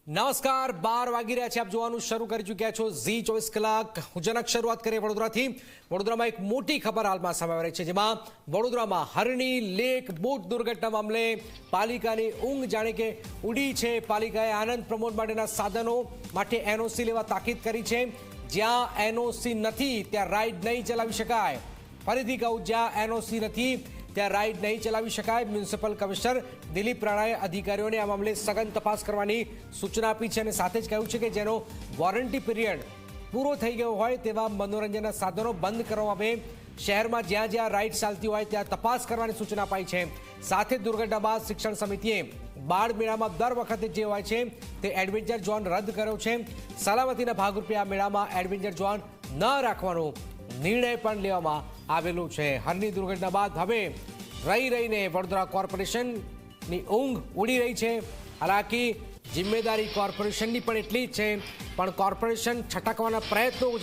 નમસ્કાર 12 વાગી રહ્યા છે આપ જોવાનું શરૂ કરી ચૂક્યા છો ઝી 24 કલાક હું જનક શરૂઆત કરીએ વડોદરાથી વડોદરામાં એક મોટી ખબર હાલમાં સામે આવી રહી છે જેમાં વડોદરામાં હરણી લેક બોટ દુર્ઘટના મામલે પાલિકાની ઊંઘ જાણે કે ઉડી છે પાલિકાએ આનંદ પ્રમોદ માટેના સાધનો માટે એનઓસી લેવા તાકીદ કરી છે જ્યાં એનઓસી નથી ત્યાં રાઇડ નહીં ચલાવી શકાય ફરીથી કહું જ્યાં એનઓસી નથી ત્યાં રાઇડ નહીં ચલાવી શકાય મ્યુનિસિપલ કમિશનર દિલીપ રાણાએ અધિકારીઓને આ મામલે સઘન તપાસ કરવાની સૂચના આપી છે અને સાથે જ કહ્યું છે કે જેનો વોરંટી પિરિયડ પૂરો થઈ ગયો હોય તેવા મનોરંજનના સાધનો બંધ કરવામાં આવે શહેરમાં જ્યાં જ્યાં રાઇડ ચાલતી હોય ત્યાં તપાસ કરવાની સૂચના અપાઈ છે સાથે દુર્ઘટના બાદ શિક્ષણ સમિતિએ બાળ મેળામાં દર વખતે જે હોય છે તે એડવેન્ચર ઝોન રદ કર્યો છે સલામતીના ભાગરૂપે આ મેળામાં એડવેન્ચર ઝોન ન રાખવાનો નિર્ણય પણ લેવામાં આવેલું છે હરની દુર્ઘટના બાદ હવે રહીને વડોદરા કોર્પોરેશનની ઊંઘ ઉડી રહી છે હાલાકી જિમ્મેદારી કોર્પોરેશનની પણ એટલી જ છે પણ કોર્પોરેશન છટકવાના પ્રયત્નો જે